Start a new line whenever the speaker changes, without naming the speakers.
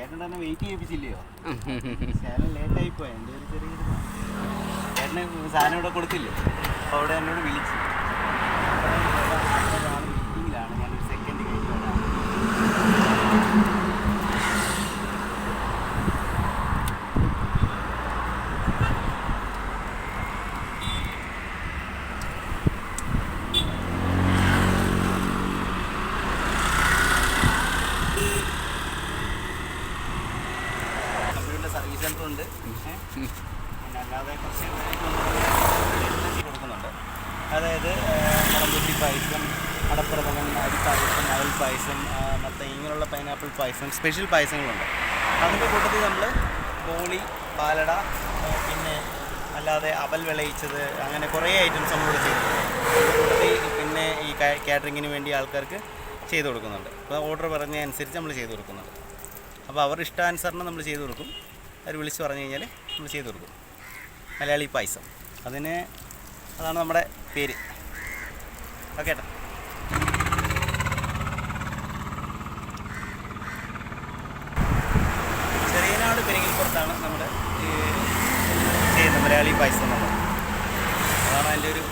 ചേട്ടൻ തന്നെ വെയിറ്റ് ചെയ്യിപ്പിച്ചില്ലയോ? ചേട്ടൻ ലേറ്റായി പോയി. എൻ്റെ ഒരു ചെറിയൊരു ചേട്ടന് സാധനം ഇവിടെ കൊടുത്തില്ലേ, അപ്പോൾ അവിടെ എന്നോട് വിളിച്ചു. മീറ്റിങ്ങിലാണ്, ഞാനൊരു സെക്കൻഡ് കഴിഞ്ഞ് വരാം. സർവീസ് സെൻ്റർ ഉണ്ട്, പിന്നെ അല്ലാതെ കുറച്ച് കൊടുക്കുന്നുണ്ട്. അതായത് മുളകുറ്റി പായസം, അടപ്രഥമൻ, അരിപ്പായസം, അവൽ പായസം, മറ്റേ ഇങ്ങനെയുള്ള പൈനാപ്പിൾ പായസം, സ്പെഷ്യൽ പായസങ്ങളുണ്ട്. അതിൻ്റെ കൂട്ടത്തിൽ നമ്മൾ ബോളി, പാലട, പിന്നെ അല്ലാതെ അവൽ വിളയിച്ചത്, അങ്ങനെ കുറേ ഐറ്റംസ് നമ്മളിവിടെ ചെയ്തിട്ടുണ്ട്. പിന്നെ ഈ കാറ്ററിങ്ങിന് വേണ്ടി ആൾക്കാർക്ക് ചെയ്ത് കൊടുക്കുന്നുണ്ട്. അപ്പോൾ ഓർഡർ പറഞ്ഞ അനുസരിച്ച് നമ്മൾ ചെയ്ത് കൊടുക്കുന്നുണ്ട്. അപ്പോൾ അവർ ഇഷ്ടാനുസരണം നമ്മൾ ചെയ്ത് കൊടുക്കും. അവർ വിളിച്ച് പറഞ്ഞു കഴിഞ്ഞാൽ നമ്മൾ ചെയ്ത് കൊടുക്കും. മലയാളി പായസം, അതാണ് നമ്മുടെ പേര്. ഓക്കെ ഏട്ടാ. ചെറിയനാട് പെരിങ്ങൽപ്പുറത്താണ് നമ്മൾ ചെയ്യുന്നത് മലയാളി പായസം എന്നുള്ളത്. അതാണ് അതിൻ്റെ ഒരു